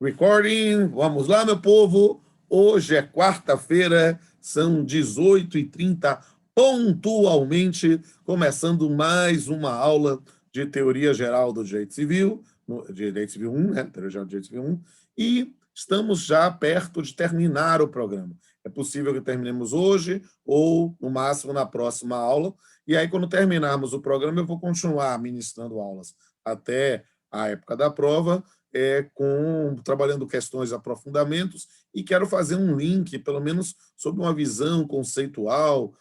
Recording, vamos lá, meu povo. Hoje é quarta-feira, são 18h30, pontualmente, começando mais uma aula de Teoria Geral do Direito Civil, Direito Civil 1, né? Teoria Geral do Direito Civil 1, e estamos já perto de terminar o programa. É possível que terminemos hoje ou, no máximo, na próxima aula. E aí, quando terminarmos o programa, eu vou continuar ministrando aulas até a época da prova, trabalhando questões de aprofundamentos, e quero fazer um link, pelo menos, sobre uma visão conceitual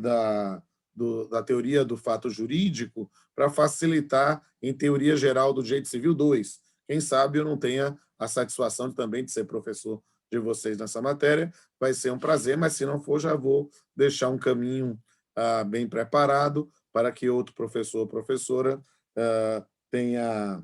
da teoria do fato jurídico, para facilitar em teoria geral do direito civil 2. Quem sabe eu não tenha a satisfação também de ser professor de vocês nessa matéria, vai ser um prazer, mas se não for, já vou deixar um caminho bem preparado para que outro professor ou professora tenha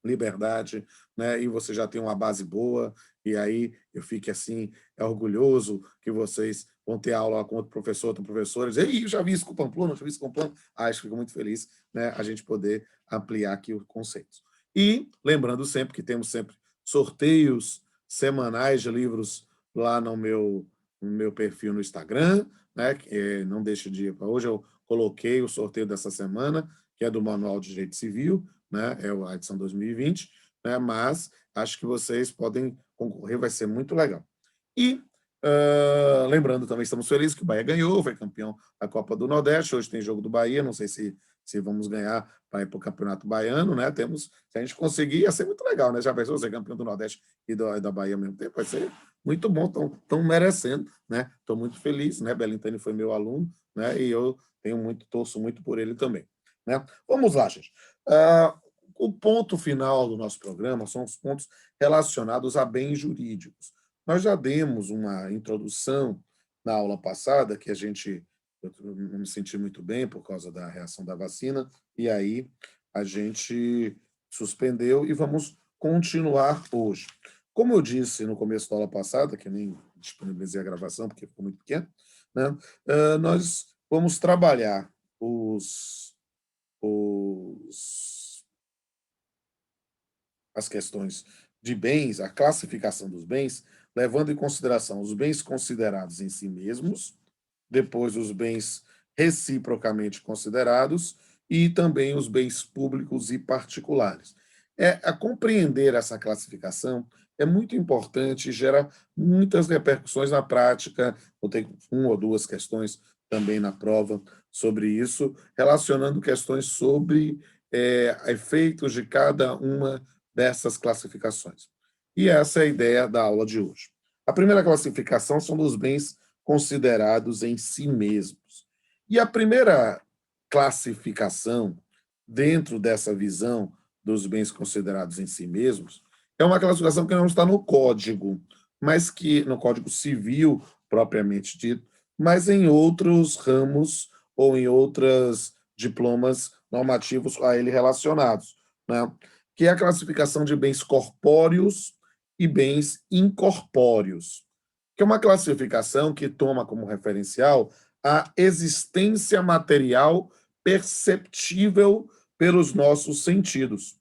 liberdade, né? E você já tem uma base boa, e aí eu fique assim, orgulhoso que vocês vão ter aula com outro professor, outra professora, dizer, eu já vi isso com o Pamplona, já vi isso com o Pamplona. Acho que fico muito feliz, né, a gente poder ampliar aqui os conceitos. E lembrando sempre que temos sempre sorteios semanais de livros lá no meu perfil no Instagram, né? Não deixe de ir. Hoje eu coloquei o sorteio dessa semana, que é do Manual de Direito Civil, né? É a edição 2020, né? Mas acho que vocês podem concorrer, vai ser muito legal. E, lembrando também, estamos felizes que o Bahia ganhou, foi campeão da Copa do Nordeste, hoje tem jogo do Bahia, não sei se vamos ganhar para ir para o Campeonato Baiano, né? Se a gente conseguir, ia ser muito legal, né? Já pensou ser campeão do Nordeste e da Bahia ao mesmo tempo? Vai ser muito bom, estão merecendo, né? Estou muito feliz, né? Belintani foi meu aluno, né? E eu torço muito por ele também, né? Vamos lá, gente. O ponto final do nosso programa são os pontos relacionados a bens jurídicos. Nós já demos uma introdução na aula passada, que eu não me senti muito bem por causa da reação da vacina, e aí a gente suspendeu e vamos continuar hoje. Como eu disse no começo da aula passada, que eu nem disponibilizei a gravação porque ficou muito pequeno, né? Nós vamos trabalhar as questões de bens, a classificação dos bens, levando em consideração os bens considerados em si mesmos, depois os bens reciprocamente considerados e também os bens públicos e particulares. A compreender essa classificação é muito importante e gera muitas repercussões na prática. Vou ter uma ou duas questões também na prova sobre isso, relacionando questões sobre efeitos de cada uma dessas classificações. E essa é a ideia da aula de hoje. A primeira classificação são dos bens considerados em si mesmos. E a primeira classificação, dentro dessa visão dos bens considerados em si mesmos, é uma classificação que não está no Código, mas que no Código Civil, propriamente dito, mas em outros ramos ou em outros diplomas normativos a ele relacionados, né? Que é a classificação de bens corpóreos e bens incorpóreos, que é uma classificação que toma como referencial a existência material perceptível pelos nossos sentidos.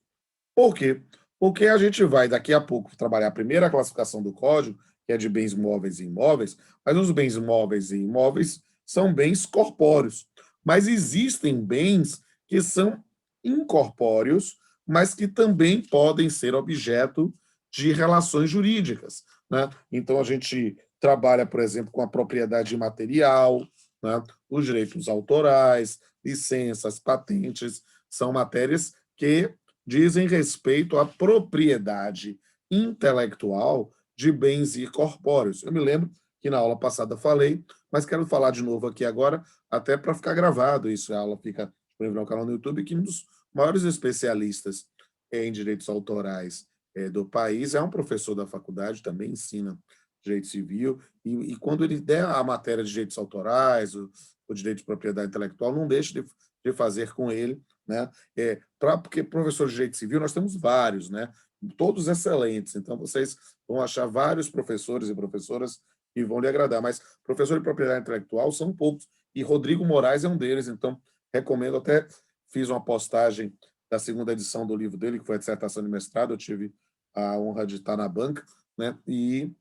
Por quê? Porque a gente vai, daqui a pouco, trabalhar a primeira classificação do Código, que é de bens móveis e imóveis, mas os bens móveis e imóveis são bens corpóreos. Mas existem bens que são incorpóreos, mas que também podem ser objeto de relações jurídicas, né? Então, a gente trabalha, por exemplo, com a propriedade imaterial, né? Os direitos autorais, licenças, patentes, são matérias que dizem respeito à propriedade intelectual de bens incorpóreos. Eu me lembro que na aula passada falei, mas quero falar de novo aqui agora, até para ficar gravado isso. A aula fica disponível no canal no YouTube, que um dos maiores especialistas em direitos autorais do país é um professor da faculdade, também ensina direito civil, e quando ele der a matéria de direitos autorais, o direito de propriedade intelectual, não deixe de fazer com ele, né? Porque professores de direito civil nós temos vários, né? Todos excelentes, então vocês vão achar vários professores e professoras que vão lhe agradar, mas professor de propriedade intelectual são poucos, e Rodrigo Moraes é um deles, então recomendo, até fiz uma postagem da segunda edição do livro dele, que foi a dissertação de mestrado, eu tive a honra de estar na banca, né? E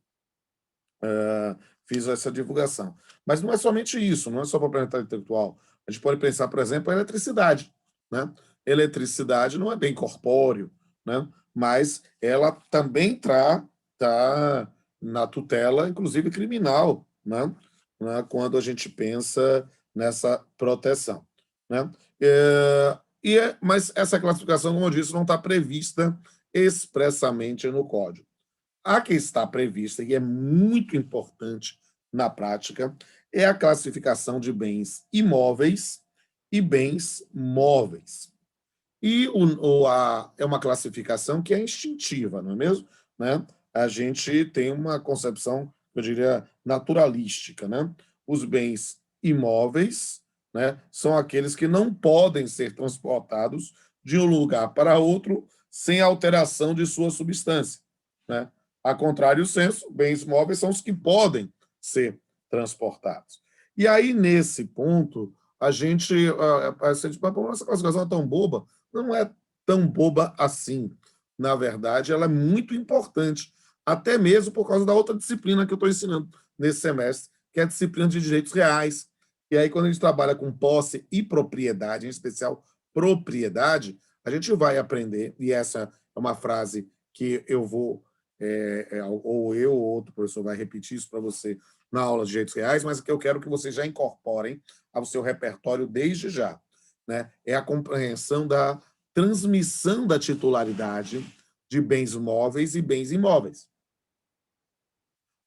fiz essa divulgação. Mas não é somente isso, não é só propriedade intelectual. A gente pode pensar, por exemplo, a eletricidade, né? Eletricidade não é bem corpóreo, né? Mas ela também tá na tutela, inclusive criminal, né? Quando a gente pensa nessa proteção, né? Mas essa classificação, como eu disse, não está prevista expressamente no Código. A que está prevista, e é muito importante na prática, é a classificação de bens imóveis e bens móveis. E é uma classificação que é instintiva, não é mesmo? Né? A gente tem uma concepção, eu diria, naturalística. Né? Os bens imóveis, né, são aqueles que não podem ser transportados de um lugar para outro sem alteração de sua substância. Né? A contrário senso, bens móveis são os que podem ser transportados. E aí, nesse ponto, a gente essa classificação é tão boba. Não é tão boba assim. Na verdade, ela é muito importante, até mesmo por causa da outra disciplina que eu estou ensinando nesse semestre, que é a disciplina de direitos reais. E aí, quando a gente trabalha com posse e propriedade, em especial propriedade, a gente vai aprender, e essa é uma frase que eu vou, ou eu ou outro professor vai repetir isso para você na aula de direitos reais, mas que eu quero que vocês já incorporem ao seu repertório desde já. Né? É a compreensão da transmissão da titularidade de bens móveis e bens imóveis.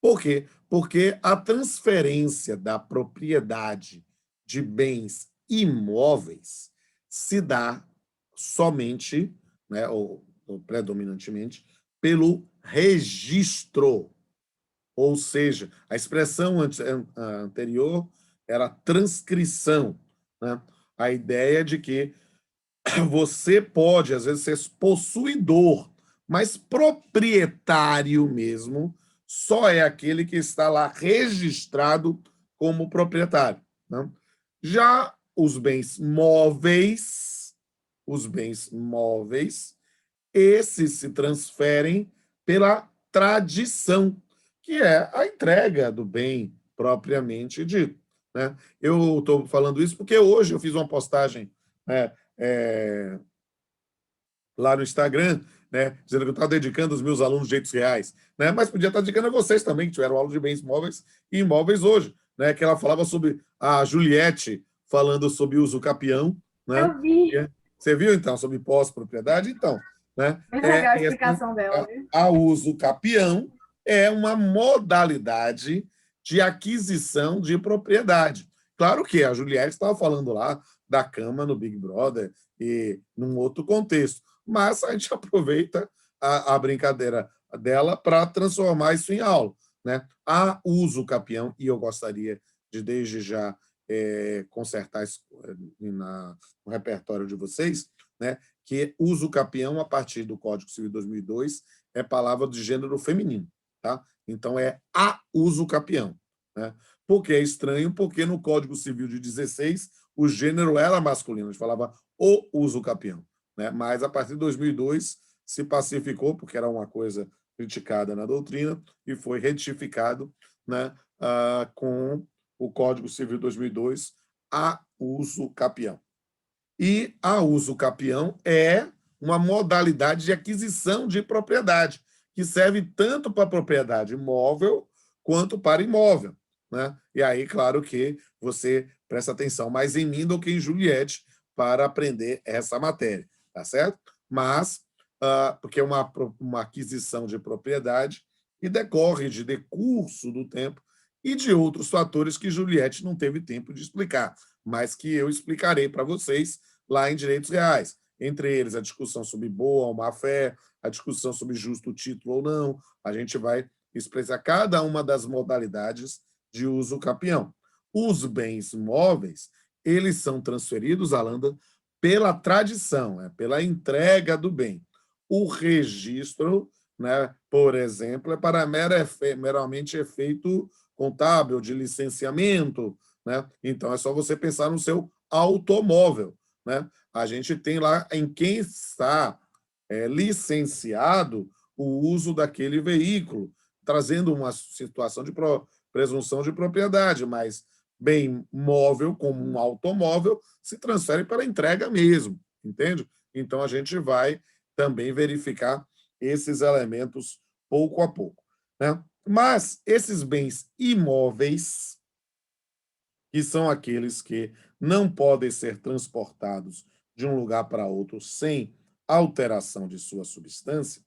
Por quê? Porque a transferência da propriedade de bens imóveis se dá somente, né, ou predominantemente, pelo registro. Ou seja, a expressão anterior era transcrição. Né? A ideia de que você pode, às vezes, ser possuidor, mas proprietário mesmo só é aquele que está lá registrado como proprietário. Né? Já os bens móveis, esses se transferem pela tradição, que é a entrega do bem propriamente dito. Né? Eu estou falando isso porque hoje eu fiz uma postagem, né, lá no Instagram, né, dizendo que eu estava dedicando os meus alunos de jeitos reais, né, mas podia estar dedicando a vocês também, que tiveram aula de bens móveis e imóveis hoje, né, que ela falava sobre a Juliette falando sobre uso capião, né? Eu vi. Você viu, então, sobre pós-propriedade? Então, né, Muito legal a explicação dela, viu? a uso capião é uma modalidade de aquisição de propriedade. Claro que a Juliette estava falando lá da cama no Big Brother e num outro contexto, mas a gente aproveita a brincadeira dela para transformar isso em aula. Né? Há uso capião, e eu gostaria de, desde já, consertar isso no repertório de vocês, né? Que uso capião, a partir do Código Civil de 2002, é palavra de gênero feminino. Tá? Então, é a uso capião. Né? Porque é estranho, porque no Código Civil de 16 o gênero era masculino, a gente falava o uso capião. Né? Mas, a partir de 2002, se pacificou, porque era uma coisa criticada na doutrina, e foi retificado, né, com o Código Civil de 2002, a uso capião. E a uso capião é uma modalidade de aquisição de propriedade, que serve tanto para propriedade móvel quanto para imóvel. Né? E aí, claro que você presta atenção mais em mim do que em Juliette para aprender essa matéria, tá certo? Mas, porque é uma aquisição de propriedade e decorre de decurso do tempo e de outros fatores que Juliette não teve tempo de explicar, mas que eu explicarei para vocês lá em direitos reais. Entre eles, a discussão sobre boa ou má fé, a discussão sobre justo título ou não. A gente vai expressar cada uma das modalidades de uso capião. Os bens móveis, eles são transferidos, Alanda, pela tradição, pela entrega do bem. O registro, né, por exemplo, é para meramente efeito contábil, de licenciamento. Né? Então, é só você pensar no seu automóvel. Né? A gente tem lá em quem está licenciado o uso daquele veículo, trazendo uma situação de presunção de propriedade, mas bem móvel, como um automóvel, se transfere para entrega mesmo, entende? Então, a gente vai também verificar esses elementos pouco a pouco, né? Mas esses bens imóveis, que são aqueles que não podem ser transportados de um lugar para outro sem alteração de sua substância,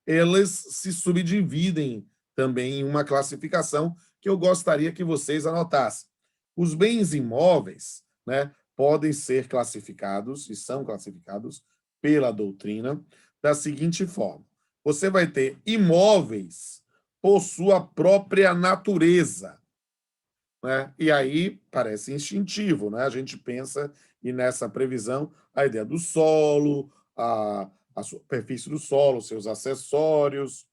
eles se subdividem também em uma classificação que eu gostaria que vocês anotassem. Os bens imóveis, né, podem ser classificados, e são classificados pela doutrina, da seguinte forma: você vai ter imóveis por sua própria natureza, né? E aí parece instintivo, né? A gente pensa, e nessa previsão, a ideia do solo, a superfície do solo, seus acessórios,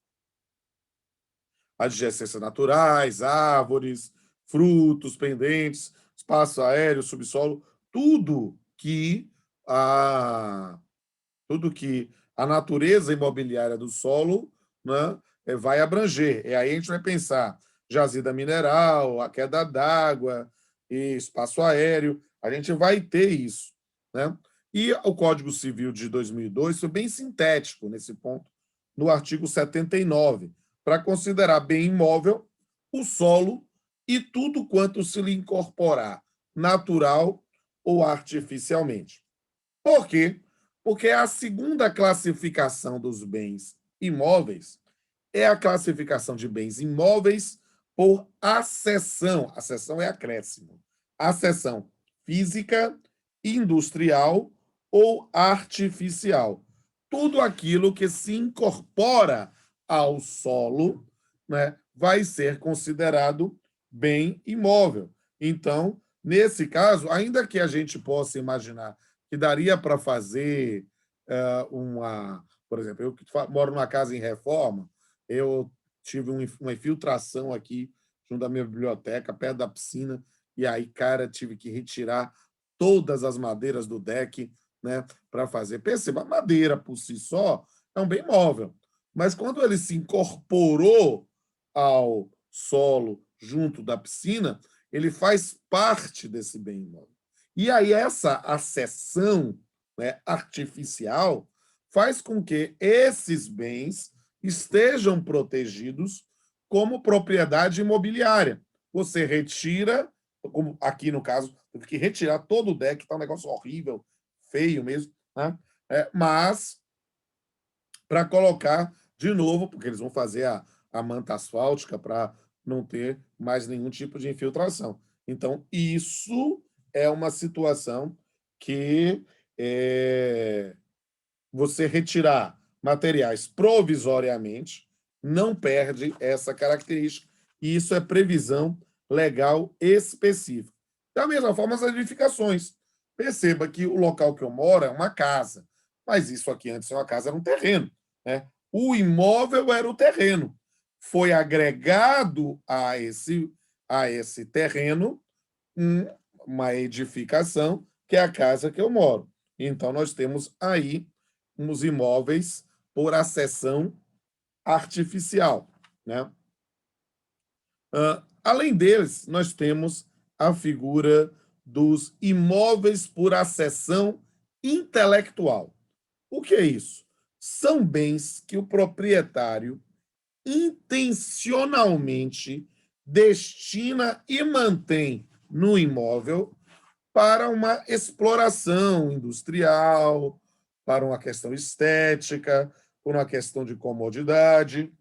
adjacências naturais, árvores, frutos, pendentes, espaço aéreo, subsolo, a, tudo que a natureza imobiliária do solo, né, vai abranger. E aí a gente vai pensar jazida mineral, a queda d'água, e espaço aéreo, a gente vai ter isso, né? E o Código Civil de 2002 foi bem sintético nesse ponto, no artigo 79, para considerar bem imóvel o solo e tudo quanto se lhe incorporar, natural ou artificialmente. Por quê? Porque a segunda classificação dos bens imóveis é a classificação de bens imóveis por acessão. Acessão é acréscimo. Acessão física, industrial ou artificial. Tudo aquilo que se incorpora ao solo, né, vai ser considerado bem imóvel. Então, nesse caso, ainda que a gente possa imaginar que daria para fazer uma... Por exemplo, eu que moro numa casa em reforma, eu tive uma infiltração aqui junto à minha biblioteca, perto da piscina, e aí, cara, tive que retirar todas as madeiras do deck, né, para fazer. Perceba, a madeira por si só é um bem móvel, mas quando ele se incorporou ao solo junto da piscina, ele faz parte desse bem imóvel. E aí essa acessão, né, artificial faz com que esses bens estejam protegidos como propriedade imobiliária. Você retira, como aqui no caso, teve que retirar todo o deck, está um negócio horrível, feio mesmo, né? Mas para colocar de novo, porque eles vão fazer a manta asfáltica para não ter mais nenhum tipo de infiltração. Então, isso é uma situação que você retirar materiais provisoriamente não perde essa característica, e isso é previsão legal específica. Da mesma forma, as edificações. Perceba que o local que eu moro é uma casa, mas isso aqui antes de ser uma casa era um terreno, né? O imóvel era o terreno. Foi agregado a esse terreno uma edificação, que é a casa que eu moro. Então, nós temos aí uns imóveis por acessão artificial, né? Além deles, nós temos a figura dos imóveis por acessão intelectual. O que é isso? São bens que o proprietário intencionalmente destina e mantém no imóvel para uma exploração industrial, para uma questão estética, por uma questão de comodidade.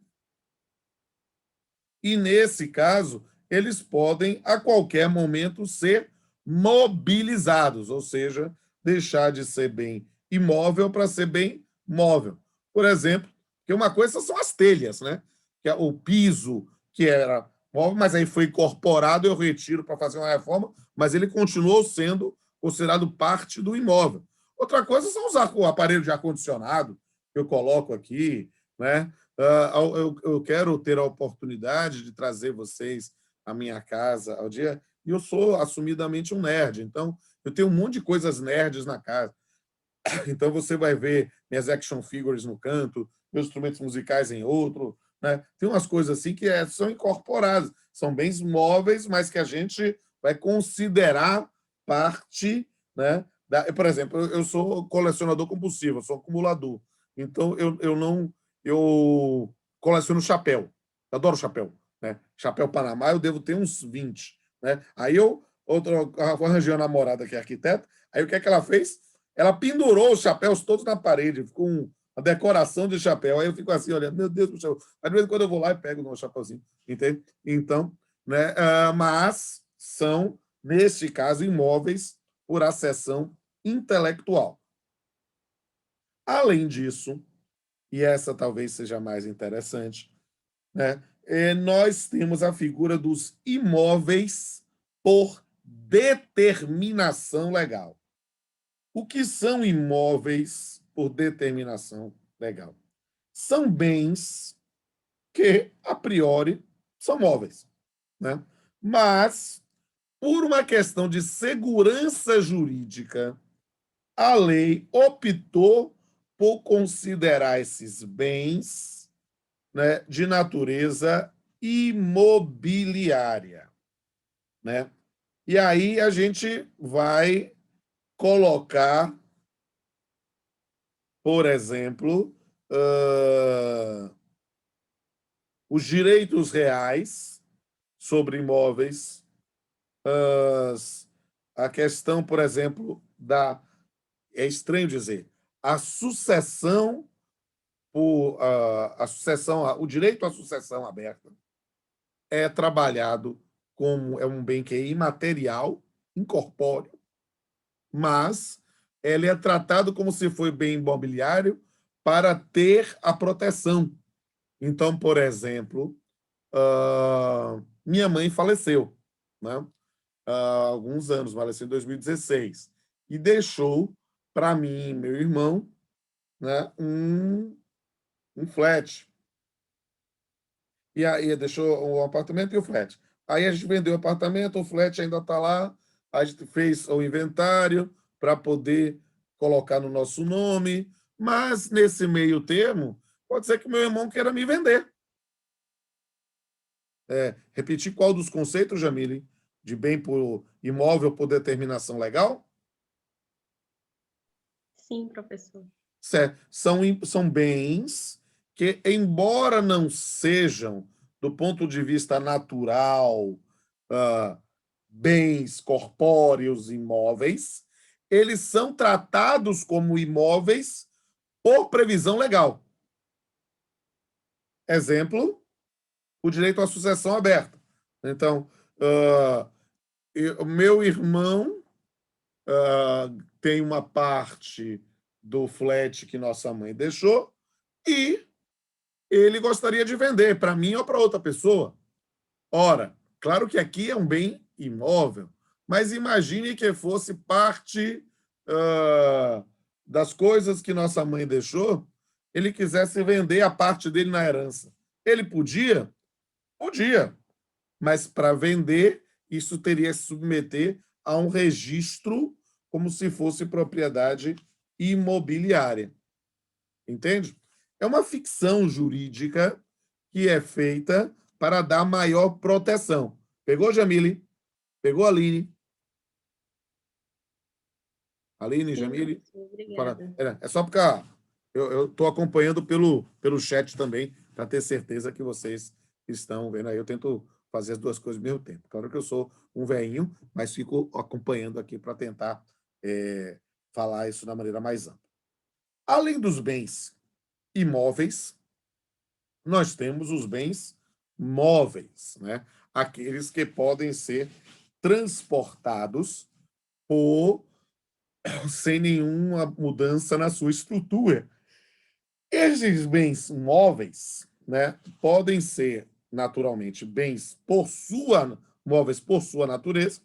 E, nesse caso, eles podem, a qualquer momento, ser mobilizados, ou seja, deixar de ser bem imóvel para ser bem móvel. Por exemplo, que uma coisa são as telhas, né? Que é o piso, que era móvel, mas aí foi incorporado, eu retiro para fazer uma reforma, mas ele continuou sendo considerado parte do imóvel. Outra coisa são o aparelho de ar-condicionado, que eu coloco aqui, né? Eu quero ter a oportunidade de trazer vocês à minha casa ao dia, e eu sou assumidamente um nerd, então eu tenho um monte de coisas nerds na casa. Então você vai ver minhas action figures no canto, meus instrumentos musicais em outro, né? Tem umas coisas assim que são incorporadas, são bens móveis, mas que a gente vai considerar parte, né? Por exemplo, eu sou colecionador compulsivo, eu sou acumulador. Então, eu coleciono chapéu. Eu adoro chapéu. Né? Chapéu Panamá, eu devo ter uns 20. Né? Aí eu arranjei uma namorada que é arquiteta, aí o que é que ela fez? Ela pendurou os chapéus todos na parede, ficou uma decoração de chapéu. Aí eu fico assim, olhando, meu Deus do céu. Mas de vez em quando eu vou lá e pego um chapéuzinho, entende? Então, né? Mas são, neste caso, imóveis por acessão intelectual. Além disso, e essa talvez seja mais interessante, né? Nós temos a figura dos imóveis por determinação legal. O que são imóveis por determinação legal? São bens que, a priori, são móveis, né? Mas, por uma questão de segurança jurídica, a lei optou por considerar esses bens, né, de natureza imobiliária, né? E aí a gente vai colocar, por exemplo, os direitos reais sobre imóveis, a questão, por exemplo, é estranho dizer, a sucessão o direito à sucessão aberta é trabalhado como um bem que é imaterial, incorpóreo, mas ele é tratado como se fosse bem imobiliário para ter a proteção. Então, por exemplo, minha mãe faleceu, né? Há alguns anos, faleceu em 2016, e deixou para mim e meu irmão, né, um flat. E aí deixou o apartamento e o flat. Aí a gente vendeu o apartamento, o flat ainda está lá, a gente fez o inventário para poder colocar no nosso nome, mas nesse meio termo, pode ser que meu irmão queira me vender. Repetir qual dos conceitos, Jamile, de bem por imóvel por determinação legal? Sim, professor. Certo. São bens que, embora não sejam, do ponto de vista natural, bens corpóreos imóveis, eles são tratados como imóveis por previsão legal. Exemplo, o direito à sucessão aberta. Então, o meu irmão tem uma parte do flat que nossa mãe deixou e ele gostaria de vender para mim ou para outra pessoa. Ora, claro que aqui é um bem imóvel, mas imagine que fosse parte das coisas que nossa mãe deixou, ele quisesse vender a parte dele na herança. Ele podia? Podia, mas para vender, isso teria que se submeter a um registro como se fosse propriedade imobiliária. Entende? É uma ficção jurídica que é feita para dar maior proteção. Pegou, Jamile? Pegou, Aline? Aline, Sim, Jamile? professor, obrigada. É só porque eu estou acompanhando pelo chat também, para ter certeza que vocês estão vendo aí. Eu tento fazer as duas coisas ao mesmo tempo. Claro que eu sou um velhinho, mas fico acompanhando aqui para tentar falar isso da maneira mais ampla. Além dos bens imóveis, nós temos os bens móveis, né? Aqueles que podem ser transportados sem nenhuma mudança na sua estrutura. Esses bens móveis, né, podem ser, naturalmente, móveis por sua natureza,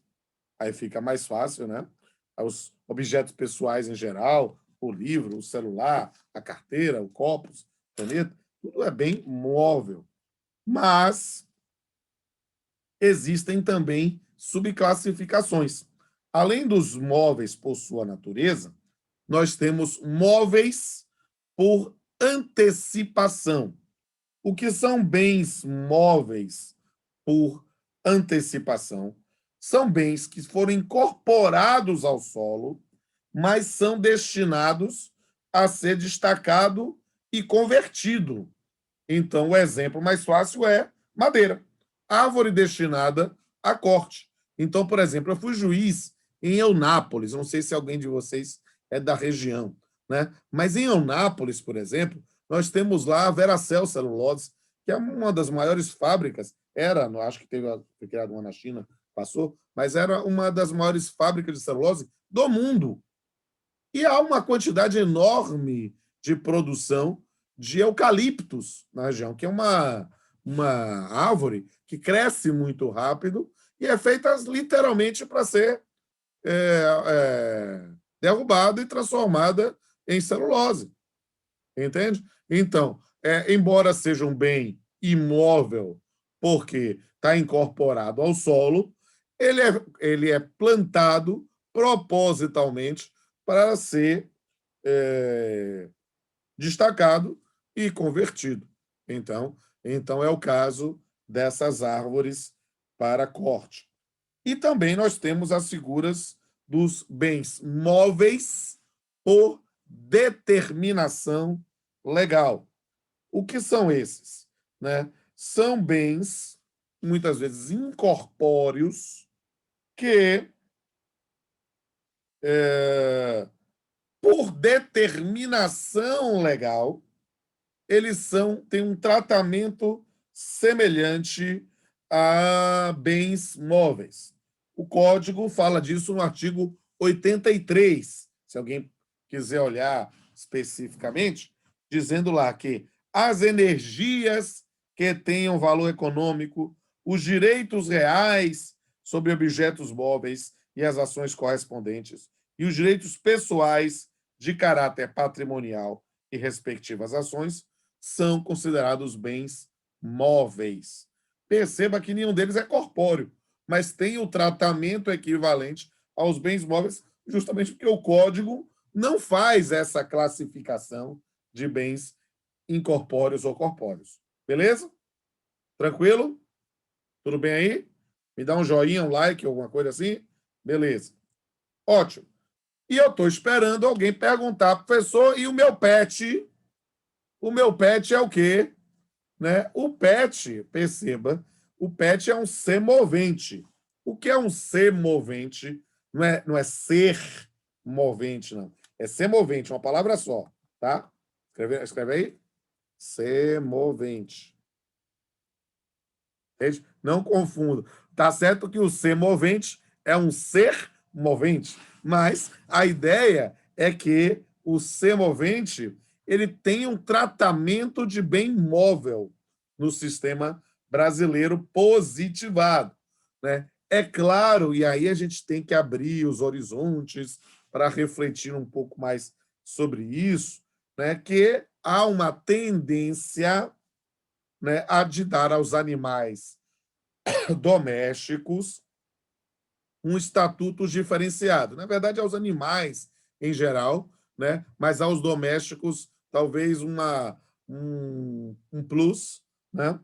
aí fica mais fácil, né? Os objetos pessoais em geral, o livro, o celular, a carteira, o copo, caneta, tudo é bem móvel. Mas existem também subclassificações. Além dos móveis por sua natureza, nós temos móveis por antecipação. O que são bens móveis por antecipação? São bens que foram incorporados ao solo, mas são destinados a ser destacado e convertido. Então, o exemplo mais fácil é madeira, árvore destinada a corte. Então, por exemplo, eu fui juiz em Eunápolis, não sei se alguém de vocês é da região, né? Mas em Eunápolis, por exemplo, nós temos lá a Veracel Celulose, que é uma das maiores fábricas, acho que foi criada uma na China, passou, mas era uma das maiores fábricas de celulose do mundo. E há uma quantidade enorme de produção de eucaliptos na região, que é uma árvore que cresce muito rápido e é feita literalmente para ser derrubada e transformada em celulose. Entende? Então, embora seja um bem imóvel, porque está incorporado ao solo, ele é plantado propositalmente para ser destacado e convertido. Então, é o caso dessas árvores para corte. E também nós temos as figuras dos bens móveis por determinação legal. O que são esses? Né? São bens, muitas vezes incorpóreos, que, por determinação legal, eles têm um tratamento semelhante a bens móveis. O Código fala disso no artigo 83, se alguém quiser olhar especificamente, dizendo lá que as energias que tenham valor econômico, os direitos reais sobre objetos móveis e as ações correspondentes, e os direitos pessoais de caráter patrimonial e respectivas ações são considerados bens móveis. Perceba que nenhum deles é corpóreo, mas tem o tratamento equivalente aos bens móveis, justamente porque o Código não faz essa classificação de bens incorpóreos ou corpóreos. Beleza? Tranquilo? Tudo bem aí? Me dá um joinha, um like, alguma coisa assim? Beleza. Ótimo. E eu estou esperando alguém perguntar, professor, e o meu pet? O meu pet é o quê? Né? O pet, perceba, o pet é um semovente. O que é um semovente? Não é ser movente, não. É semovente, uma palavra só, tá? Escreve aí. Semovente. Entende? Não confundo. Tá certo que o semovente é um ser movente, mas a ideia é que o semovente ele tem um tratamento de bem móvel no sistema brasileiro positivado, né? É claro, e aí a gente tem que abrir os horizontes para refletir um pouco mais sobre isso, né? Que há uma tendência, né, a de dar aos animais domésticos um estatuto diferenciado. Na verdade, aos animais em geral, né? Mas aos domésticos, talvez um plus, né?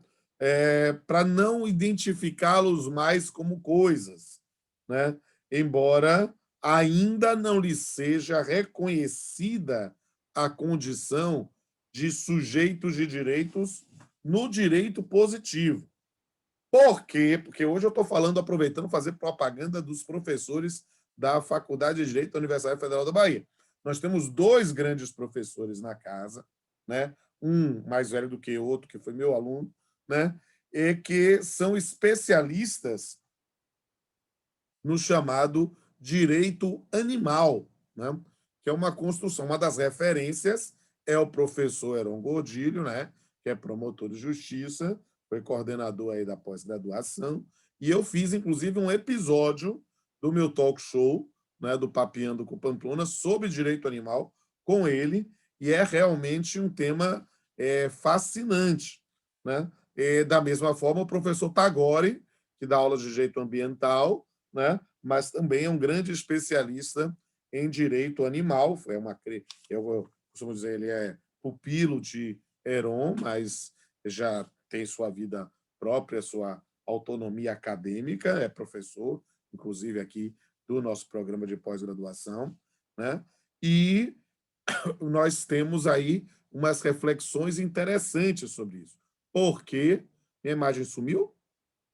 Para não identificá-los mais como coisas, né? Embora ainda não lhes seja reconhecida a condição de sujeitos de direitos no direito positivo. Por quê? Porque hoje eu estou falando, aproveitando, fazer propaganda dos professores da Faculdade de Direito da Universidade Federal da Bahia. Nós temos dois grandes professores na casa, né? Um mais velho do que o outro, que foi meu aluno, né? E que são especialistas no chamado direito animal, né? Que é uma construção. Uma das referências é o professor Heron Gordilho, né? Que é promotor de justiça, foi coordenador aí da pós-graduação, e eu fiz, inclusive, um episódio do meu talk show, né, do Papeando com Pamplona, sobre direito animal, com ele, e é realmente um tema fascinante. Né? E, da mesma forma, o professor Tagore, que dá aula de direito ambiental, né, mas também é um grande especialista em direito animal, eu costumo dizer, ele é pupilo de Heron, mas já tem sua vida própria, sua autonomia acadêmica, é professor, inclusive aqui do nosso programa de pós-graduação, né? E nós temos aí umas reflexões interessantes sobre isso. Por quê? Minha imagem sumiu?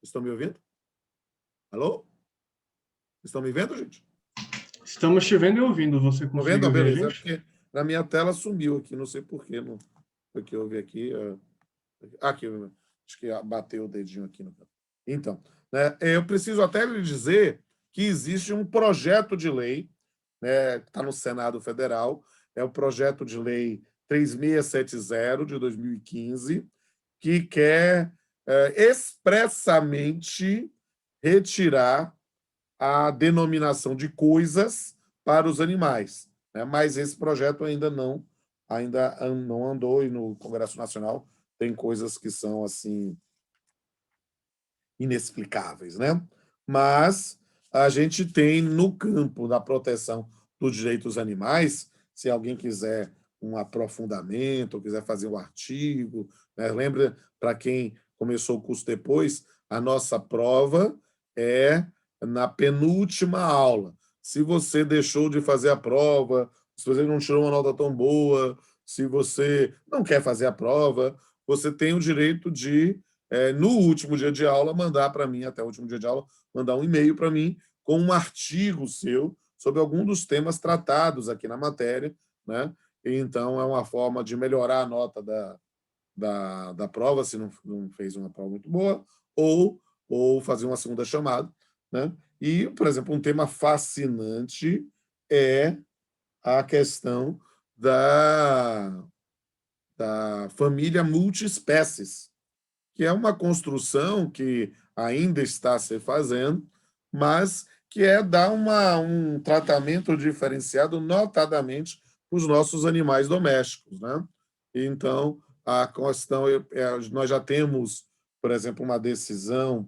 Estão me ouvindo? Alô? Estão me vendo, gente? Estamos te vendo e ouvindo. Você Estão vendo? consegue Ah, ouvir a beleza. É gente? porque na minha tela sumiu aqui, não sei por quê. Não foi que eu vi aqui. Aqui, acho que bateu o dedinho aqui no canto. Então, né, eu preciso até lhe dizer que existe um projeto de lei, né, que está no Senado Federal, é o projeto de lei 3670 de 2015, que quer expressamente retirar a denominação de coisas para os animais, né? Mas esse projeto ainda não andou, e no Congresso Nacional tem coisas que são assim inexplicáveis, né? Mas a gente tem no campo da proteção dos direitos animais, se alguém quiser um aprofundamento, ou quiser fazer um artigo, né? Lembra, para quem começou o curso depois, a nossa prova é na penúltima aula. Se você deixou de fazer a prova, se você não tirou uma nota tão boa, se você não quer fazer a prova, você tem o direito de no último dia de aula, mandar para mim, até o último dia de aula, mandar um e-mail para mim com um artigo seu sobre algum dos temas tratados aqui na matéria, né? Então, é uma forma de melhorar a nota da prova, se não fez uma prova muito boa, ou fazer uma segunda chamada, né? E, por exemplo, um tema fascinante é a questão da família multiespécies, que é uma construção que ainda está se fazendo, mas que é dar um tratamento diferenciado, notadamente, para os nossos animais domésticos, né? Então, a questão nós já temos, por exemplo, uma decisão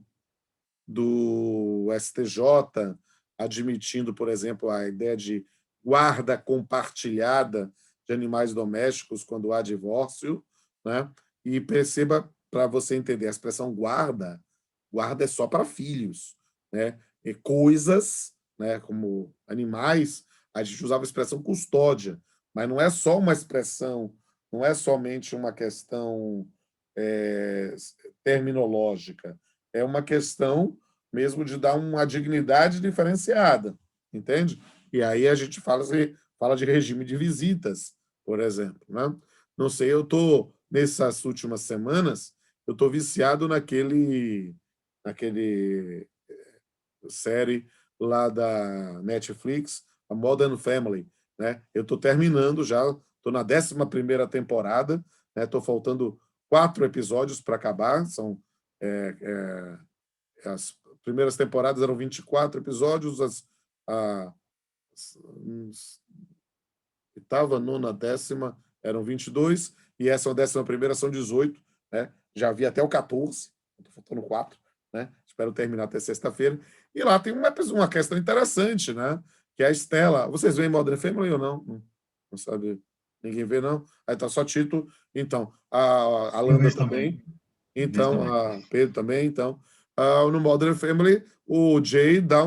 do STJ admitindo, por exemplo, a ideia de guarda compartilhada de animais domésticos quando há divórcio, né? E perceba, para você entender, a expressão guarda é só para filhos, né? E coisas, né, como animais, a gente usava a expressão custódia, mas não é só uma expressão, não é somente uma questão é, terminológica, é uma questão mesmo de dar uma dignidade diferenciada, entende? E aí a gente fala de regime de visitas, por exemplo, né? Não sei, eu estou, nessas últimas semanas, eu estou viciado naquele série lá da Netflix, a Modern Family, né? Eu estou terminando já, estou na 11ª temporada, né? Estou faltando 4 episódios para acabar, são as primeiras temporadas eram 24 episódios, a oitava, nona, 10ª eram 22, e essa 11ª são 18, né? Já vi até o 14, estou faltando 4, né? Espero terminar até sexta-feira. E lá tem uma questão interessante, né? Que é a Estela. Vocês veem Modern Family ou não? Não sabe? Ninguém vê, não? Aí tá só Tito. Então, a Eu Landa vejo também. também. Eu vejo Então, também. a Pedro também. Então, no Modern Family, o Jay dá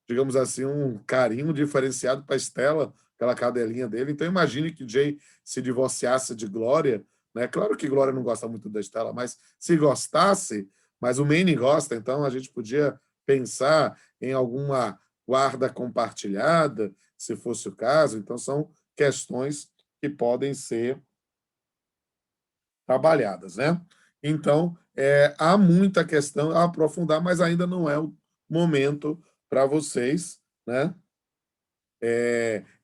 digamos assim, um carinho diferenciado para a Estela, aquela cadelinha dele. Então, imagine que Jay se divorciasse de Glória, né? Claro que Glória não gosta muito da Estela, mas se gostasse, mas o Manny gosta, então a gente podia pensar em alguma guarda compartilhada, se fosse o caso. Então, são questões que podem ser trabalhadas, né? Então, há muita questão a aprofundar, mas ainda não é o momento para vocês, né?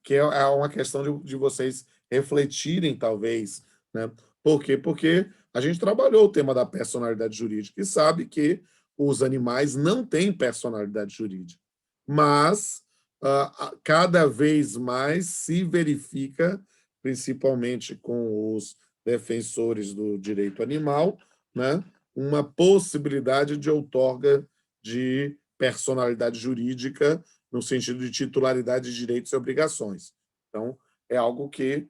Que é uma questão de vocês refletirem, talvez, né? Por quê? Porque a gente trabalhou o tema da personalidade jurídica e sabe que os animais não têm personalidade jurídica, mas cada vez mais se verifica, principalmente com os defensores do direito animal, né, uma possibilidade de outorga de personalidade jurídica no sentido de titularidade de direitos e obrigações. Então, é algo que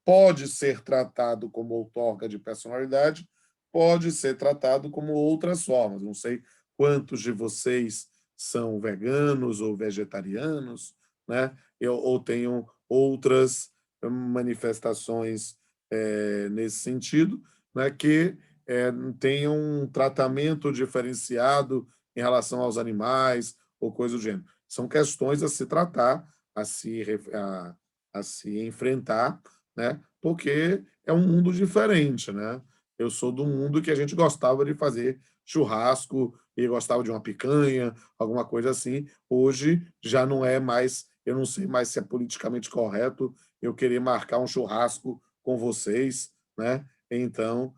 pode ser tratado como outorga de personalidade, pode ser tratado como outras formas. Não sei quantos de vocês são veganos ou vegetarianos, né? Ou tenham outras manifestações nesse sentido, né? Que tenham um tratamento diferenciado em relação aos animais ou coisa do gênero. São questões a se tratar, a se enfrentar, né? Porque é um mundo diferente, né? Eu sou do mundo que a gente gostava de fazer churrasco e gostava de uma picanha, alguma coisa assim. Hoje já não é mais, eu não sei mais se é politicamente correto eu querer marcar um churrasco com vocês, né? Então,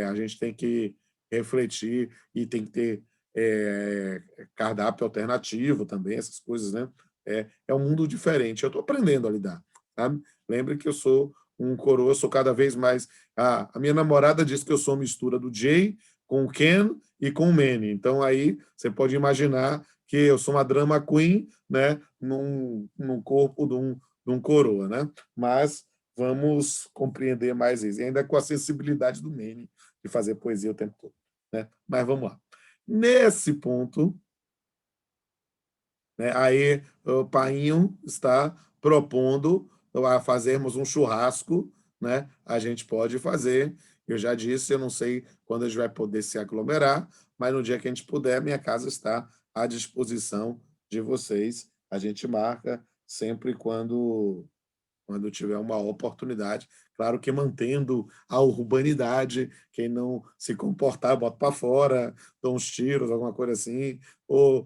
a gente tem que refletir e tem que ter cardápio alternativo também, essas coisas, né? É um mundo diferente. Eu estou aprendendo a lidar, sabe? Lembre que eu sou um coroa, sou cada vez mais. A minha namorada diz que eu sou mistura do Jay com o Ken e com o Manny. Então, aí você pode imaginar que eu sou uma drama queen, né? Num corpo de um coroa, né? Mas vamos compreender mais isso. E ainda com a sensibilidade do Manny de fazer poesia o tempo todo, né? Mas vamos lá. Nesse ponto, né, aí o Painho está propondo a fazermos um churrasco, né? A gente pode fazer. Eu já disse, eu não sei quando a gente vai poder se aglomerar, mas no dia que a gente puder, minha casa está à disposição de vocês. A gente marca sempre quando tiver uma oportunidade. Claro que mantendo a urbanidade, quem não se comportar, bota para fora, dá uns tiros, alguma coisa assim. Ou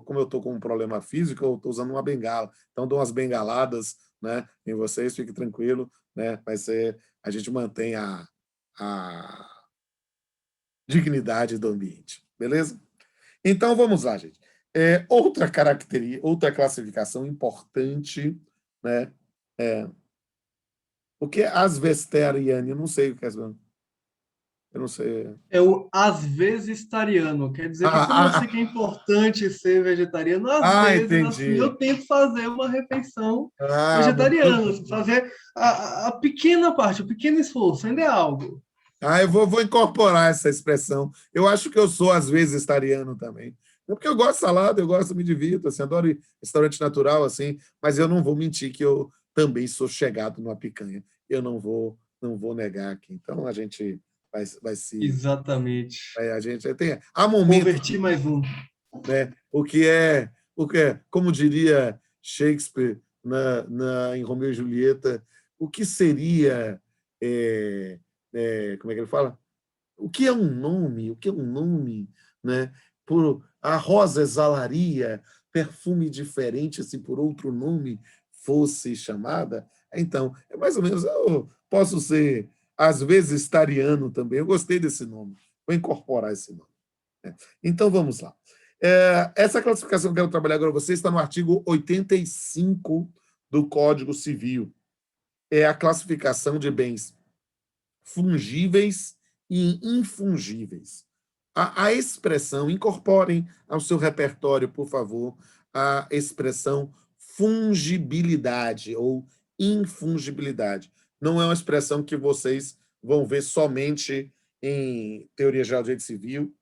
como eu estou com um problema físico, eu estou usando uma bengala. Então, dou umas bengaladas, né, em vocês, fique tranquilo. Né, vai ser, a gente mantém a dignidade do ambiente. Beleza? Então, vamos lá, gente. Outra característica, outra classificação importante, né? O que é asvestariano? Eu não sei o que é. Eu não sei. É o às vezes estariano, quer dizer que como eu Ah, sei que é importante ser vegetariano, às vezes assim entendi. eu tento fazer uma refeição Muito vegetariana, assim, bem. fazer a pequena parte, o pequeno esforço, ainda é algo. Eu vou incorporar essa expressão. Eu acho que eu sou, às vezes, vegetariano também. É porque eu gosto de salada, eu gosto, me divirto, assim, adoro ir em restaurante natural, assim, mas eu não vou mentir que eu também sou chegado numa picanha. Eu não vou negar aqui. Então, a gente vai se... Exatamente. A gente tem... Há momentos Converti mais um. né? Como diria Shakespeare em Romeu e Julieta, o que seria, como é que ele fala? O que é um nome? O que é um nome, né? Por a rosa exalaria perfume diferente se por outro nome fosse chamada. Então, é mais ou menos. Eu posso ser às vezes estariano também. Eu gostei desse nome. Vou incorporar esse nome. Então, vamos lá. Essa classificação que eu quero trabalhar agora com você está no artigo 85 do Código Civil. É a classificação de bens fungíveis e infungíveis. A expressão, incorporem ao seu repertório, por favor, a expressão fungibilidade ou infungibilidade. Não é uma expressão que vocês vão ver somente em teoria geral de direito civil.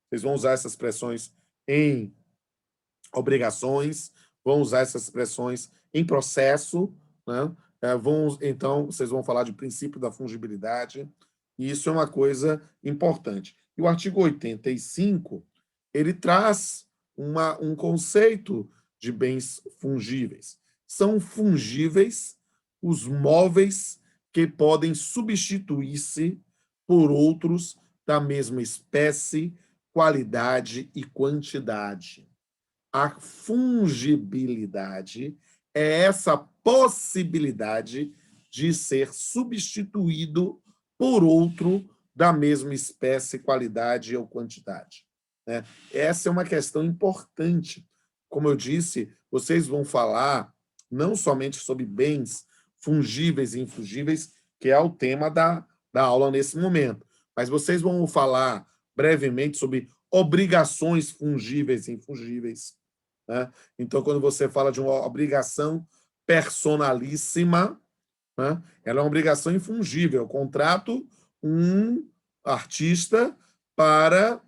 Vocês vão usar essas expressões em obrigações, vão usar essas expressões em processo, né? Então, vocês vão falar de princípio da fungibilidade, e isso é uma coisa importante. E o artigo 85, ele traz um conceito de bens fungíveis. São fungíveis os móveis que podem substituir-se por outros da mesma espécie, qualidade e quantidade. A fungibilidade é essa possibilidade de ser substituído por outro da mesma espécie, qualidade ou quantidade. Né? Essa é uma questão importante. Como eu disse, vocês vão falar não somente sobre bens fungíveis e infungíveis, que é o tema da aula nesse momento, mas vocês vão falar brevemente sobre obrigações fungíveis e infungíveis. Né? Então, quando você fala de uma obrigação personalíssima, né? Ela é uma obrigação infungível. Eu contrato um artista para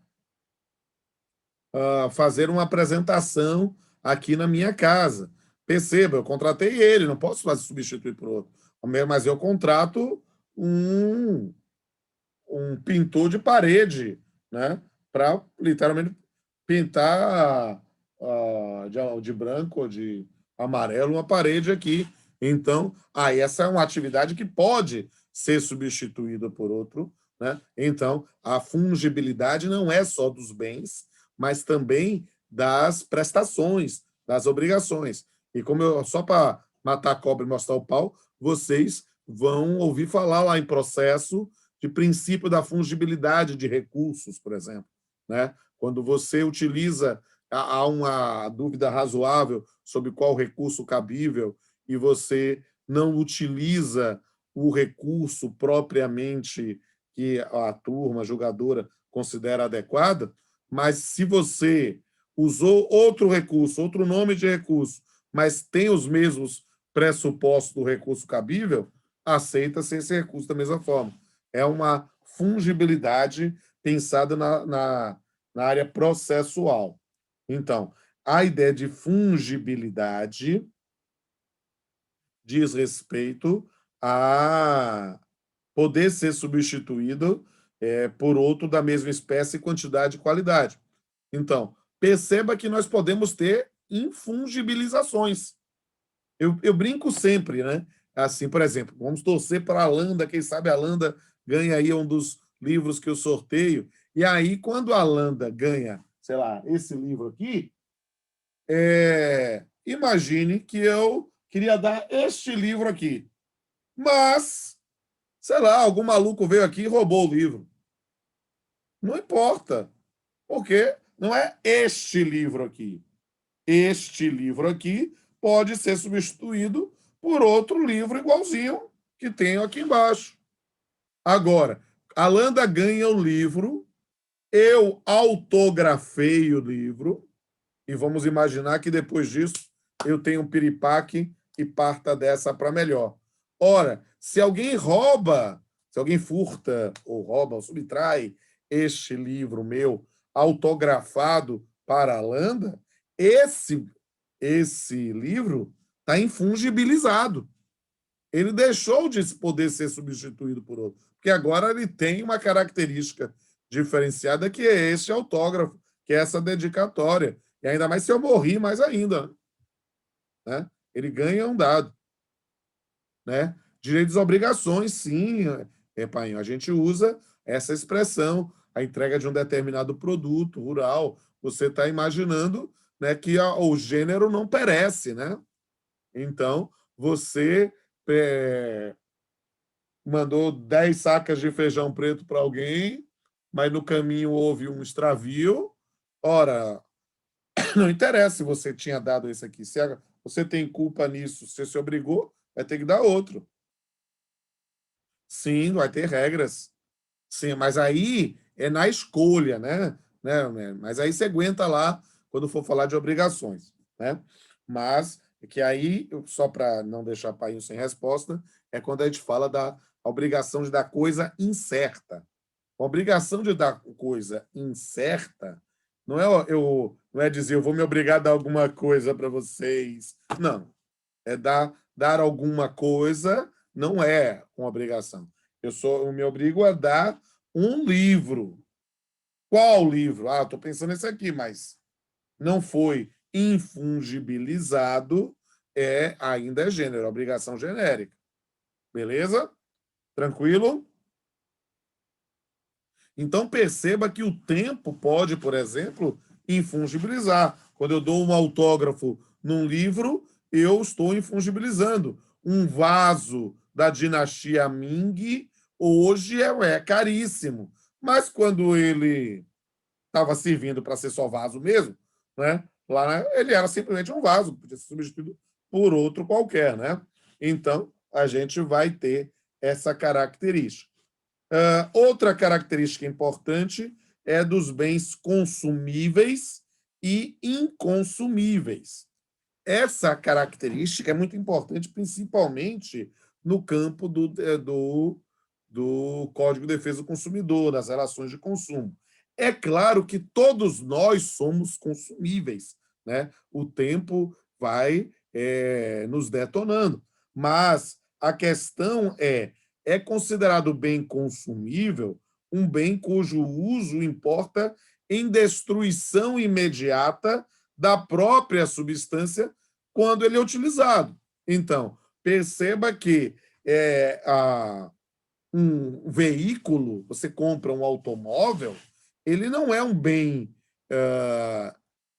fazer uma apresentação aqui na minha casa. Perceba, eu contratei ele, não posso substituir por outro. Mas eu contrato um, um pintor de parede, né? Para literalmente pintar de branco ou de amarelo uma parede aqui. Então, essa é uma atividade que pode ser substituída por outro, né? Então, a fungibilidade não é só dos bens, mas também das prestações, das obrigações. E como só para matar a cobra e mostrar o pau, vocês vão ouvir falar lá em processo de princípio da fungibilidade de recursos, por exemplo, né? Quando você utiliza, há uma dúvida razoável sobre qual recurso cabível e você não utiliza o recurso propriamente que a turma julgadora considera adequado, mas se você usou outro recurso, outro nome de recurso, mas tem os mesmos pressupostos do recurso cabível, aceita-se esse recurso da mesma forma. É uma fungibilidade pensada na área processual. Então, a ideia de fungibilidade diz respeito a poder ser substituído por outro da mesma espécie, quantidade e qualidade. Então, perceba que nós podemos ter infungibilizações. Eu brinco sempre, né? Assim, por exemplo, vamos torcer para a Landa, quem sabe a Landa ganha aí um dos livros que eu sorteio. E aí, quando a Landa ganha, sei lá, esse livro aqui, imagine que eu queria dar este livro aqui. Mas, sei lá, algum maluco veio aqui e roubou o livro. Não importa, porque não é este livro aqui. Este livro aqui pode ser substituído por outro livro igualzinho que tenho aqui embaixo. Agora, a Landa ganha o livro, eu autografei o livro, e vamos imaginar que depois disso eu tenho um piripaque e parta dessa para melhor. Ora, se alguém rouba, se alguém furta ou rouba ou subtrai este livro meu autografado para a Landa, esse livro está infungibilizado. Ele deixou de poder ser substituído por outro, porque agora ele tem uma característica diferenciada que é esse autógrafo, que é essa dedicatória. E ainda mais se eu morri, mais ainda. Né? Ele ganha um dado. Né? Direitos e obrigações, sim, Painho, a gente usa essa expressão, a entrega de um determinado produto rural. Você está imaginando, né, que o gênero não perece, né? Então, você mandou 10 sacas de feijão preto para alguém, mas no caminho houve um extravio. Ora, não interessa se você tinha dado esse aqui. Se você tem culpa nisso, você se obrigou, vai ter que dar outro. Sim, vai ter regras. Sim, mas aí é na escolha, né? Mas aí você aguenta lá quando for falar de obrigações, né? Mas que aí, só para não deixar o painho sem resposta, é quando a gente fala da obrigação de dar coisa incerta. A obrigação de dar coisa incerta não é dizer eu vou me obrigar a dar alguma coisa para vocês. Não. É dar alguma coisa não é uma obrigação. Eu me obrigo a dar um livro. Qual livro? Estou pensando nesse aqui, mas não foi infungibilizado, ainda é gênero, obrigação genérica. Beleza? Tranquilo? Então, perceba que o tempo pode, por exemplo, infungibilizar. Quando eu dou um autógrafo num livro, eu estou infungibilizando. Um vaso da dinastia Ming hoje é caríssimo. Mas quando ele estava servindo para ser só vaso mesmo, né? Lá ele era simplesmente um vaso, podia ser substituído por outro qualquer, né? Então, a gente vai ter essa característica. Outra característica importante é dos bens consumíveis e inconsumíveis. Essa característica é muito importante, principalmente no campo do Código de Defesa do Consumidor, das relações de consumo. É claro que todos nós somos consumíveis, né? O tempo vai nos detonando, mas a questão é considerado bem consumível um bem cujo uso importa em destruição imediata da própria substância quando ele é utilizado. Então, perceba que um veículo, você compra um automóvel, ele não é um bem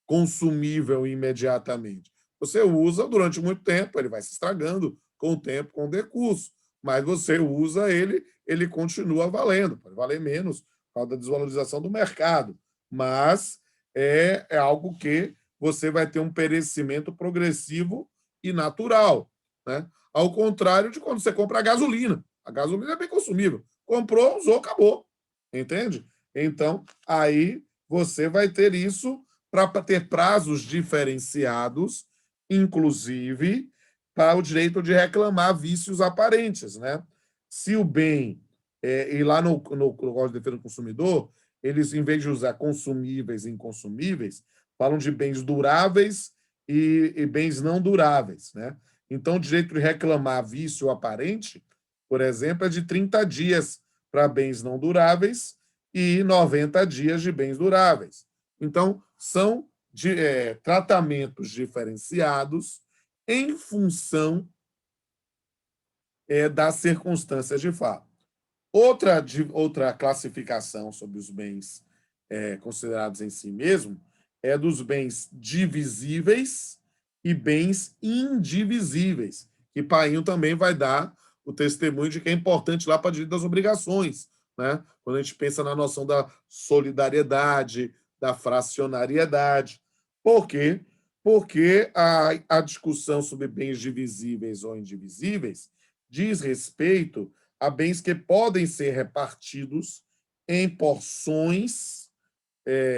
consumível imediatamente. Você usa durante muito tempo, ele vai se estragando com o tempo, com o decurso, mas você usa ele, ele continua valendo, pode valer menos por causa da desvalorização do mercado, mas é algo que você vai ter um perecimento progressivo e natural, né? Ao contrário de quando você compra a gasolina. A gasolina é bem consumível. Comprou, usou, acabou. Entende? Então, aí você vai ter isso para ter prazos diferenciados, inclusive para o direito de reclamar vícios aparentes, né? Se o bem, e lá no Código de Defesa do Consumidor, eles, em vez de usar consumíveis e inconsumíveis, falam de bens duráveis e bens não duráveis, né? Então, o direito de reclamar vício aparente, por exemplo, é de 30 dias para bens não duráveis e 90 dias de bens duráveis. Então, são tratamentos diferenciados em função das circunstâncias de fato. Outra classificação sobre os bens considerados em si mesmo é dos bens divisíveis e bens indivisíveis, que Painho também vai dar o testemunho de que é importante lá para o direito das obrigações, né? Quando a gente pensa na noção da solidariedade, da fracionariedade. Por quê? Porque a discussão sobre bens divisíveis ou indivisíveis diz respeito a bens que podem ser repartidos em porções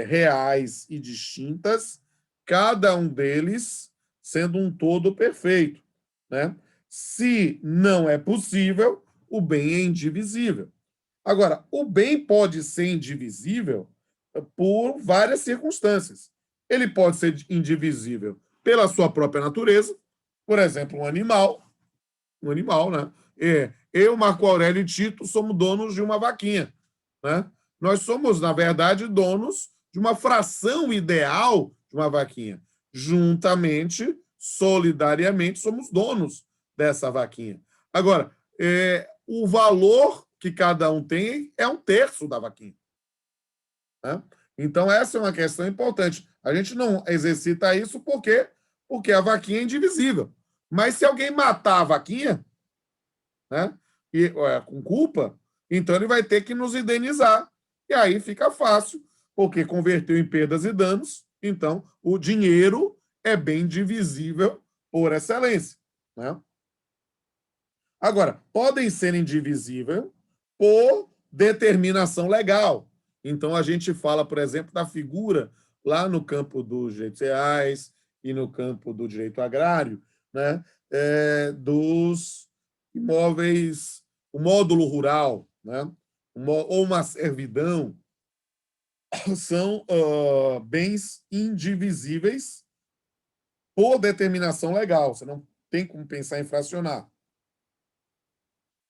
reais e distintas, cada um deles sendo um todo perfeito, né? Se não é possível, o bem é indivisível. Agora, o bem pode ser indivisível por várias circunstâncias. Ele pode ser indivisível pela sua própria natureza, por exemplo, um animal, né? Eu, Marco Aurélio e Tito somos donos de uma vaquinha, né? Nós somos, na verdade, donos de uma fração ideal de uma vaquinha. Juntamente, solidariamente, somos donos dessa vaquinha. Agora, o valor que cada um tem é 1/3 da vaquinha, né? Então, essa é uma questão importante. A gente não exercita isso porque a vaquinha é indivisível. Mas se alguém matar a vaquinha, né, com culpa, então ele vai ter que nos indenizar. E aí fica fácil, porque converteu em perdas e danos, então o dinheiro é bem divisível por excelência, né? Agora, podem ser indivisíveis por determinação legal. Então, a gente fala, por exemplo, da figura lá no campo dos direitos reais e no campo do direito agrário, né, dos imóveis, o módulo rural, né, ou uma servidão, são bens indivisíveis por determinação legal. Você não tem como pensar em fracionar.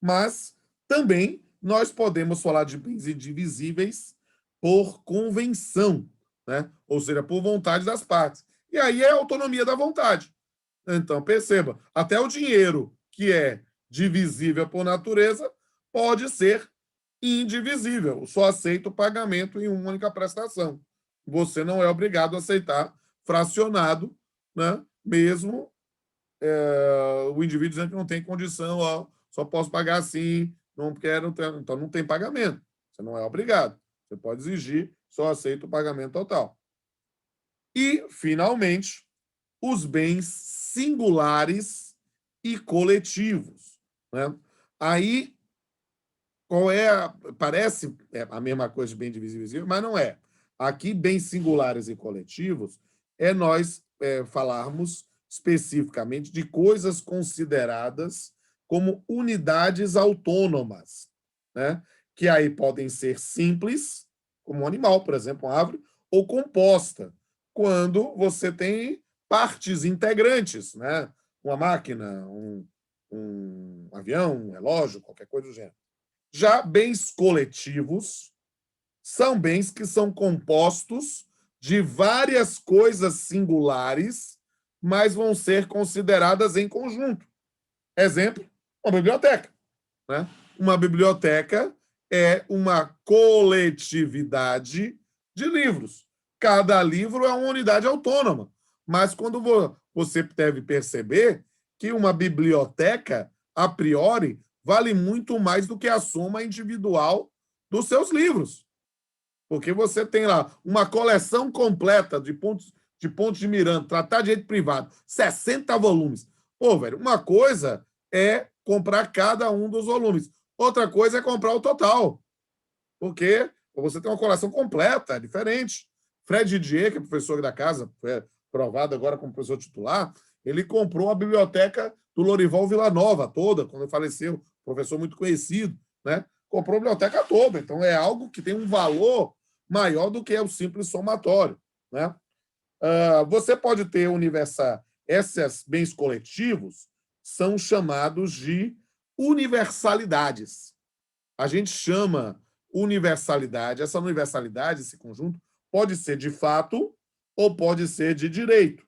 Mas também nós podemos falar de bens indivisíveis por convenção, né? Ou seja, por vontade das partes. E aí é a autonomia da vontade. Então, perceba, até o dinheiro, que é divisível por natureza, pode ser indivisível. Só aceita o pagamento em uma única prestação. Você não é obrigado a aceitar fracionado, né? Mesmo o indivíduo dizendo que não tem condição, ó, só posso pagar assim, não quero, então não tem pagamento. Você não é obrigado. Você pode exigir, só aceita o pagamento total. E, finalmente, os bens singulares e coletivos, né? Aí, parece a mesma coisa de bem divisível, mas não é. Aqui, bens singulares e coletivos é nós falarmos especificamente de coisas consideradas como unidades autônomas, né? Que aí podem ser simples, como um animal, por exemplo, uma árvore, ou composta, quando você tem partes integrantes, né? Uma máquina, um avião, um relógio, qualquer coisa do gênero. Já bens coletivos são bens que são compostos de várias coisas singulares, mas vão ser consideradas em conjunto. Exemplo, uma biblioteca, né? Uma biblioteca é uma coletividade de livros. Cada livro é uma unidade autônoma. Mas quando você deve perceber que uma biblioteca, a priori, vale muito mais do que a soma individual dos seus livros. Porque você tem lá uma coleção completa de pontos de Miranda, Tratado de Direito Privado, 60 volumes. Pô, velho, uma coisa é comprar cada um dos volumes. Outra coisa é comprar o total. Porque você tem uma coleção completa, é diferente. Fred Didier, que é professor da casa, foi aprovado agora como professor titular, ele comprou a biblioteca do Lorival Villanova toda, quando ele faleceu, professor muito conhecido, né? Comprou a biblioteca toda. Então, é algo que tem um valor maior do que o simples somatório, né? Você pode ter esses bens coletivos são chamados de universalidades. A gente chama universalidade, essa universalidade, esse conjunto, pode ser de fato ou pode ser de direito,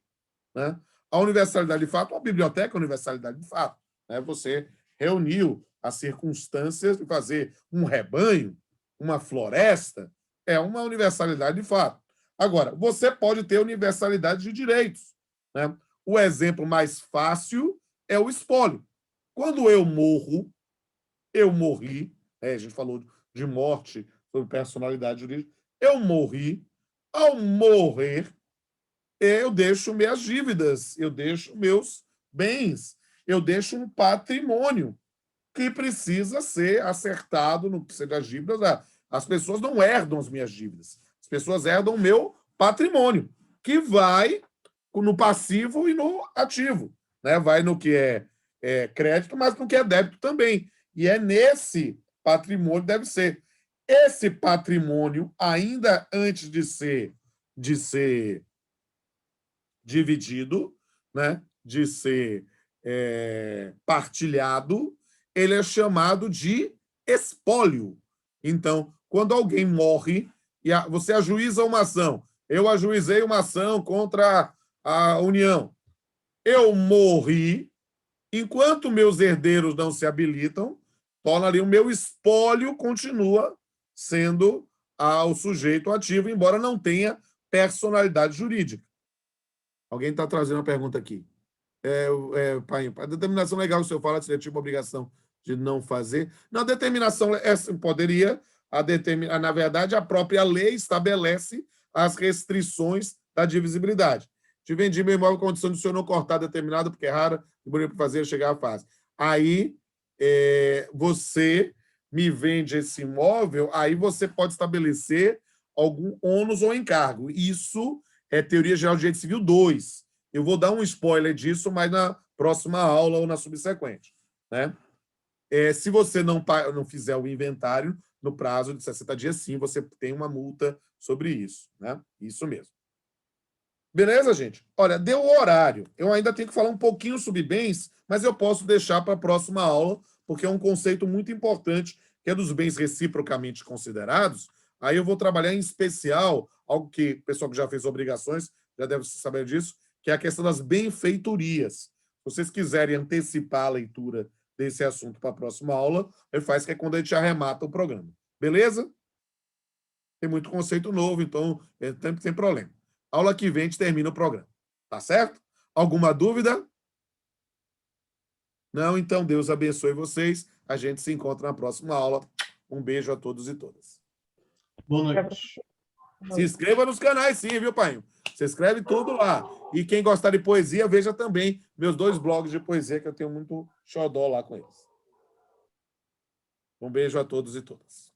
né? A universalidade de fato, a biblioteca é a universalidade de fato, né? Você reuniu as circunstâncias de fazer um rebanho, uma floresta, é uma universalidade de fato. Agora, você pode ter universalidade de direitos, né? O exemplo mais fácil é o espólio. Quando eu morro, eu morri, a gente falou de morte, sobre personalidade jurídica, eu morri, ao morrer, eu deixo minhas dívidas, eu deixo meus bens, eu deixo um patrimônio que precisa ser acertado no que seja as dívidas. As pessoas não herdam as minhas dívidas, as pessoas herdam o meu patrimônio, que vai no passivo e no ativo, né? Vai no que é crédito, mas no que é débito também. E é nesse patrimônio deve ser. Esse patrimônio, ainda antes de ser dividido, né? De ser partilhado, ele é chamado de espólio. Então, quando alguém morre, e você ajuiza uma ação, eu ajuizei uma ação contra a União, eu morri, enquanto meus herdeiros não se habilitam, torna ali o meu espólio continua sendo o sujeito ativo, embora não tenha personalidade jurídica. Alguém está trazendo uma pergunta aqui. Pai, a determinação legal, o senhor fala, seria tipo obrigação de não fazer. Na determinação, poderia, na verdade, a própria lei estabelece as restrições da divisibilidade. Te vendi meu imóvel com condição de o senhor não cortar determinado, porque é raro, e bonito para fazer chegar à fase. Aí, você me vende esse imóvel, aí você pode estabelecer algum ônus ou encargo. Isso é Teoria Geral de Direito Civil 2. Eu vou dar um spoiler disso, mas na próxima aula ou na subsequente, né? Se você não fizer o inventário no prazo de 60 dias, sim, você tem uma multa sobre isso, né? Isso mesmo. Beleza, gente? Olha, deu o horário. Eu ainda tenho que falar um pouquinho sobre bens, mas eu posso deixar para a próxima aula, porque é um conceito muito importante, que é dos bens reciprocamente considerados. Aí eu vou trabalhar em especial algo que o pessoal que já fez obrigações já deve saber disso, que é a questão das benfeitorias. Se vocês quiserem antecipar a leitura desse assunto para a próxima aula, ele faz que é quando a gente arremata o programa. Beleza? Tem muito conceito novo, então tem problema. Aula que vem a gente termina o programa. Tá certo? Alguma dúvida? Não? Então Deus abençoe vocês. A gente se encontra na próxima aula. Um beijo a todos e todas. Boa noite. Se inscreva nos canais, sim, viu, pai? Se inscreve tudo lá. E quem gostar de poesia, veja também meus 2 blogs de poesia, que eu tenho muito xodó lá com eles. Um beijo a todos e todas.